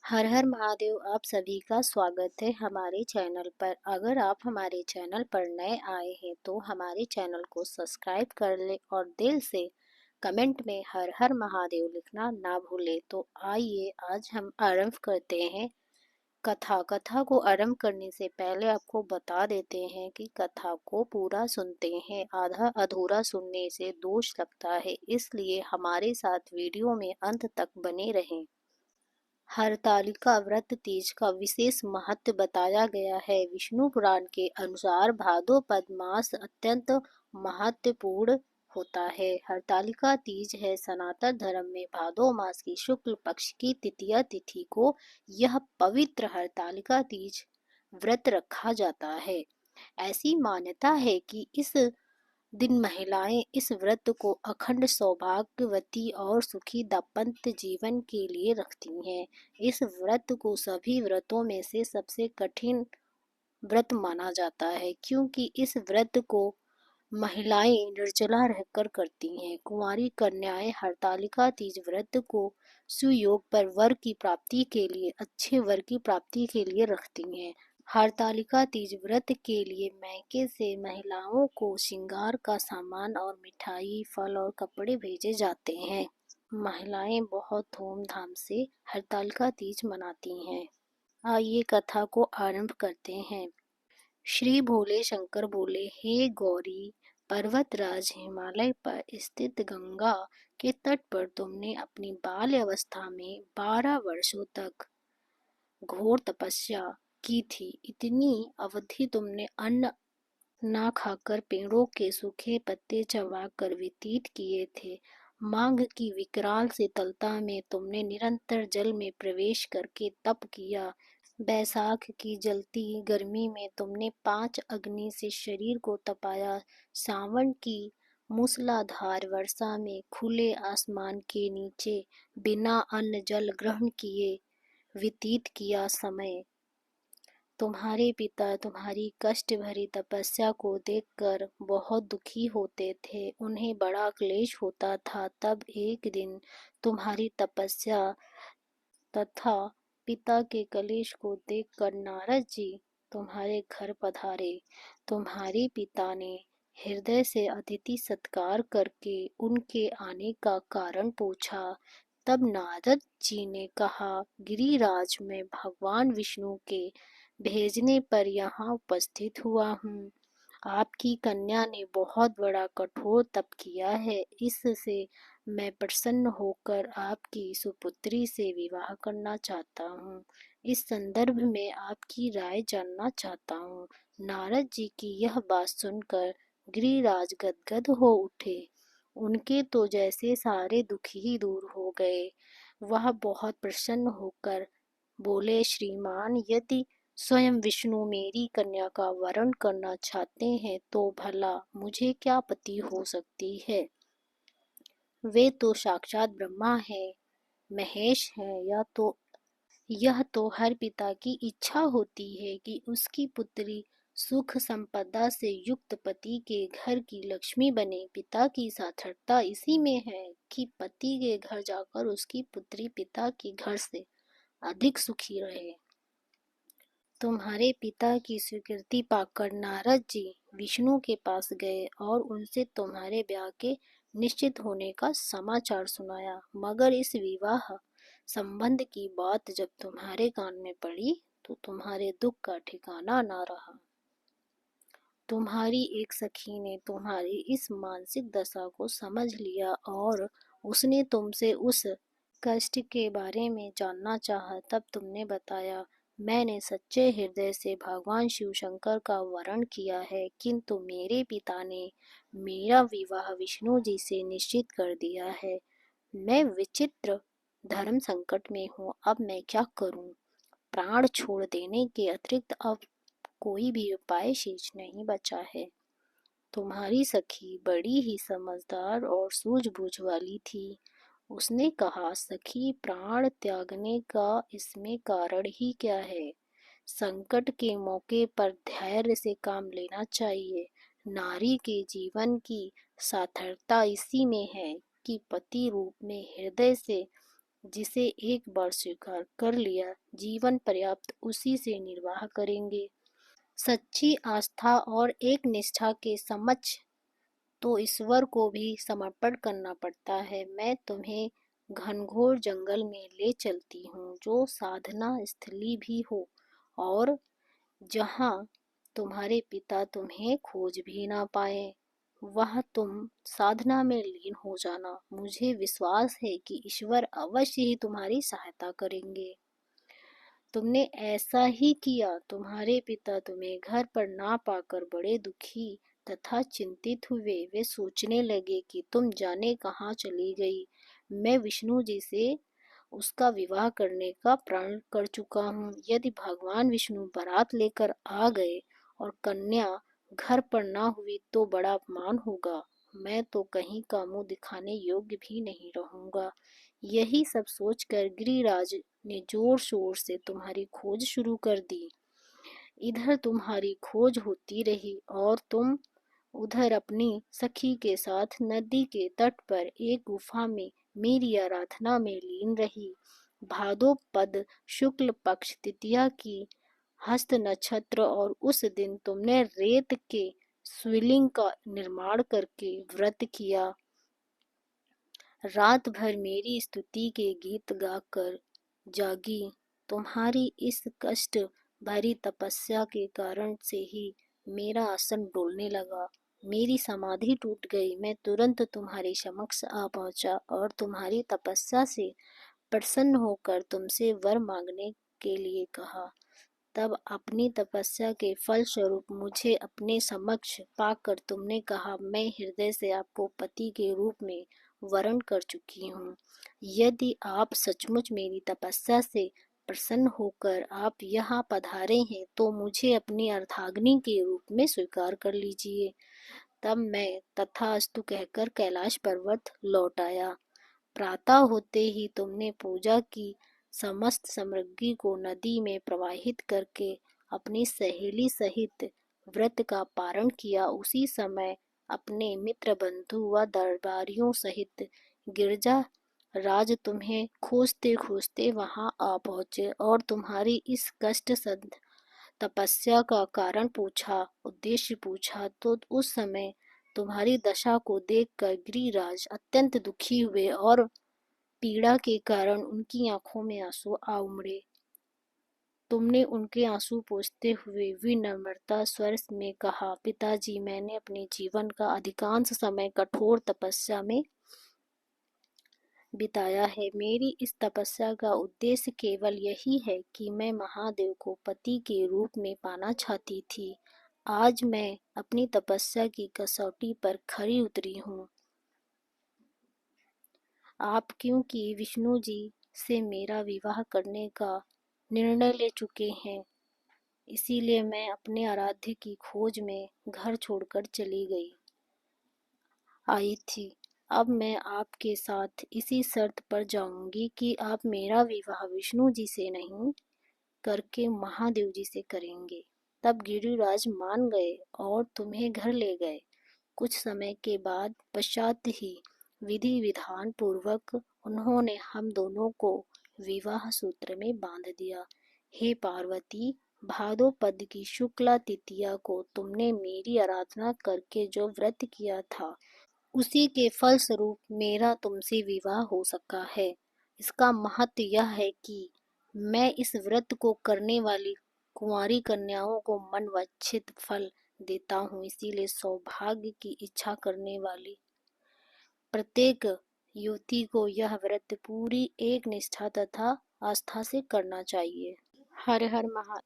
हर हर महादेव। आप सभी का स्वागत है हमारे चैनल पर। अगर आप हमारे चैनल पर नए आए हैं तो हमारे चैनल को सब्सक्राइब कर ले और दिल से कमेंट में हर हर महादेव लिखना ना भूले। तो आइए आज हम आरंभ करते हैं कथा को आरंभ करने से पहले आपको बता देते हैं कि कथा को पूरा सुनते हैं, आधा अधूरा सुनने से दोष लगता है, इसलिए हमारे साथ वीडियो में अंत तक बने रहें। हरतालिका व्रत तीज का विशेष महत्व बताया गया है। विष्णु पुराण के अनुसार भाद्रपद मास अत्यंत महत्वपूर्ण होता है। हरतालिका तीज है सनातन धर्म में भादो मास की शुक्ल पक्ष की तृतीया तिथि को यह पवित्र हरतालिका तीज व्रत रखा जाता है। ऐसी मान्यता है कि इस दिन महिलाएं इस व्रत को अखंड सौभाग्यवती और सुखी दाम्पत्य जीवन के लिए रखती हैं। इस व्रत को सभी व्रतों में से सबसे कठिन व्रत माना जाता है, क्योंकि इस व्रत को महिलाएं निर्जला रहकर करती हैं। कुंवारी कन्याएं हरतालिका तीज व्रत को सुयोग पर वर की प्राप्ति के लिए, अच्छे वर की प्राप्ति के लिए रखती हैं। हरतालिका तीज व्रत के लिए मैके से महिलाओं को श्रृंगार का सामान और मिठाई, फल और कपड़े भेजे जाते हैं। महिलाएं बहुत धूमधाम से हरतालिका तीज मनाती हैं। आइए कथा को आरंभ करते हैं। श्री भोले शंकर बोले, हे गौरी, पर्वतराज हिमालय पर स्थित गंगा के तट पर तुमने अपनी बाल्य अवस्था में 12 वर्षों तक घोर तपस्या की थी। इतनी अवधि तुमने अन्न ना खाकर पेड़ों के सूखे पत्ते चबाकर व्यतीत किए थे। माघ की विकराल शीतलता में तुमने निरंतर जल में प्रवेश करके तप किया। बैसाख की जलती गर्मी में तुमने 5 अग्नि से शरीर को तपाया। सावन की मूसलाधार वर्षा में खुले आसमान के नीचे बिना अन्न जल ग्रहण किए व्यतीत किया समय। तुम्हारे पिता तुम्हारी कष्ट भरी तपस्या को देखकर बहुत दुखी होते थे, उन्हें बड़ा क्लेश होता था। तब एक दिन तुम्हारी तपस्या तथा पिता के कलेश को देखकर नारद जी तुम्हारे घर पधारे। तुम्हारे पिता ने हृदय से अतिथि सत्कार करके उनके आने का कारण पूछा। तब नारद जी ने कहा, गिरिराज, मैं भगवान विष्णु के भेजने पर यहाँ उपस्थित हुआ हूँ। आपकी कन्या ने बहुत बड़ा कठोर तप किया है, इससे मैं प्रसन्न होकर आपकी सुपुत्री से विवाह करना चाहता हूँ। इस संदर्भ में आपकी राय जानना चाहता हूँ। नारद जी की यह बात सुनकर गिरिराज गदगद हो उठे। उनके तो जैसे सारे दुख ही दूर हो गए। वह बहुत प्रसन्न होकर बोले, श्रीमान, यदि स्वयं विष्णु मेरी कन्या का वरण करना चाहते हैं तो भला मुझे क्या आपत्ति हो सकती है। वे तो साक्षात ब्रह्मा है, महेश है। यह तो हर पिता की इच्छा होती है कि उसकी पुत्री सुख संपदा से युक्त पति के घर की लक्ष्मी बने। पिता की सार्थकता इसी में है कि पति के घर जाकर उसकी पुत्री पिता के घर से अधिक सुखी रहे। तुम्हारे पिता की स्वीकृति पाकर नारद जी विष्णु के पास गए और उनसे तुम्हारे ब्याह के निश्चित होने का समाचार सुनाया। मगर इस विवाह संबंध की बात जब तुम्हारे कान में पड़ी तो तुम्हारे दुख का ठिकाना ना रहा। तुम्हारी एक सखी ने तुम्हारी इस मानसिक दशा को समझ लिया और उसने तुमसे उस कष्ट के बारे में जानना चाहा। तब तुमने बताया, मैंने सच्चे हृदय से भगवान शिव शंकर का वरण किया है, किंतु मेरे पिता ने मेरा विवाह विष्णु जी से निश्चित कर दिया है। मैं विचित्र धर्म संकट में हूँ, अब मैं क्या करूँ। प्राण छोड़ देने के अतिरिक्त अब कोई भी उपाय शेष नहीं बचा है। तुम्हारी सखी बड़ी ही समझदार और सूझबूझ वाली थी। उसने कहा, सखी, प्राण त्यागने का इसमें कारण ही क्या है। संकट के मौके पर धैर्य से काम लेना चाहिए। नारी के जीवन की सार्थकता इसी में है कि पति रूप में हृदय से जिसे एक बार स्वीकार कर लिया, जीवन पर्याप्त उसी से निर्वाह करेंगे। सच्ची आस्था और एक निष्ठा के समक्ष तो ईश्वर को भी समर्पण करना पड़ता है। मैं तुम्हें घनघोर जंगल में ले चलती हूँ, जो साधना स्थली भी हो, और जहाँ तुम्हारे पिता तुम्हें खोज भी ना पाए। वह तुम साधना में लीन हो जाना। मुझे विश्वास है कि ईश्वर अवश्य ही तुम्हारी सहायता करेंगे। तुमने ऐसा ही किया। तुम्हारे पिता तुम्हें घर पर ना पाकर बड़े दुखी तथा चिंतित हुए। वे सोचने लगे कि तुम जाने कहाँ चली गई। मैं विष्णु जी से उसका विवाह करने का प्रण कर चुका हूँ। यदि भगवान विष्णु बारात लेकर आ गए और कन्या घर पर ना हुई तो बड़ा अपमान होगा। मैं तो कहीं का मुंह दिखाने योग्य भी नहीं रहूंगा। यही सब सोचकर गिरिराज ने जोर शोर से तुम्हारी खोज शुरू कर दी। इधर तुम्हारी खोज होती रही और तुम उधर अपनी सखी के साथ नदी के तट पर एक गुफा में मेरी आराधना में लीन रही। भादोपद शुक्ल पक्ष तृतीया की हस्त नक्षत्र और उस दिन तुमने रेत के शिवलिंग का निर्माण करके व्रत किया। रात भर मेरी स्तुति के गीत गाकर जागी। तुम्हारी इस कष्ट भरी तपस्या के कारण से ही मेरा आसन डोलने लगा। मेरी समाधि टूट गई। मैं तुरंत तुम्हारे समक्ष आ पहुंचा और तुम्हारी तपस्या से प्रसन्न होकर तुमसे वर मांगने के लिए कहा। तब अपनी तपस्या के फल स्वरूप मुझे अपने समक्ष पाकर तुमने कहा, मैं हृदय से आपको पति के रूप में वरण कर चुकी हूँ। यदि आप सचमुच मेरी तपस्या से प्रसन्न होकर आप यहाँ पधारे हैं तो मुझे अपनी अर्धांगिनी के रूप में स्वीकार कर लीजिए। तब मैं तथास्तु कहकर कैलाश पर्वत लौट आया। प्रातः होते ही तुमने पूजा की समस्त सामग्री को नदी में प्रवाहित करके अपनी सहेली सहित व्रत का पारण किया। उसी समय अपने मित्र बंधु व दरबारियों सहित गिरजा राज तुम्हें खोजते खोजते वहां आ पहुंचे और तुम्हारी इस कष्ट सद तपस्या का कारण पूछा, उद्देश्य पूछा। तो उस समय तुम्हारी दशा को देखकर गिरिराज अत्यंत दुखी हुए और पीड़ा के कारण उनकी आंखों में आंसू आ उमड़े। तुमने उनके आंसू पोंछते हुए विनम्रता स्वर में कहा, पिताजी, मैंने अपने जीवन का अधिकांश समय कठोर तपस्या में बिताया है। मेरी इस तपस्या का उद्देश्य केवल यही है कि मैं महादेव को पति के रूप में पाना चाहती थी। आज मैं अपनी तपस्या की कसौटी पर खरी उतरी हूँ। आप क्योंकि विष्णु जी से मेरा विवाह करने का निर्णय ले चुके हैं, इसीलिए मैं अपने आराध्य की खोज में घर छोड़कर चली आई थी। अब मैं आपके साथ इसी शर्त पर जाऊंगी कि आप मेरा विवाह विष्णु जी से नहीं करके महादेव जी से करेंगे। तब गिरिराज मान गए और तुम्हें घर ले गए। कुछ समय के बाद पश्चात ही विधि विधान पूर्वक उन्होंने हम दोनों को विवाह सूत्र में बांध दिया। हे पार्वती, भादोपद की शुक्ला तृतीया को तुमने मेरी आराधना करके जो व्रत किया था, उसी के फलस्वरूप मेरा तुमसे विवाह हो सका है। इसका महत्व यह है कि मैं इस व्रत को करने वाली कुंवारी कन्याओं को मनवांछित फल देता हूँ। इसीलिए सौभाग्य की इच्छा करने वाली प्रत्येक युवती को यह व्रत पूरी एक निष्ठा तथा आस्था से करना चाहिए। हर हर महा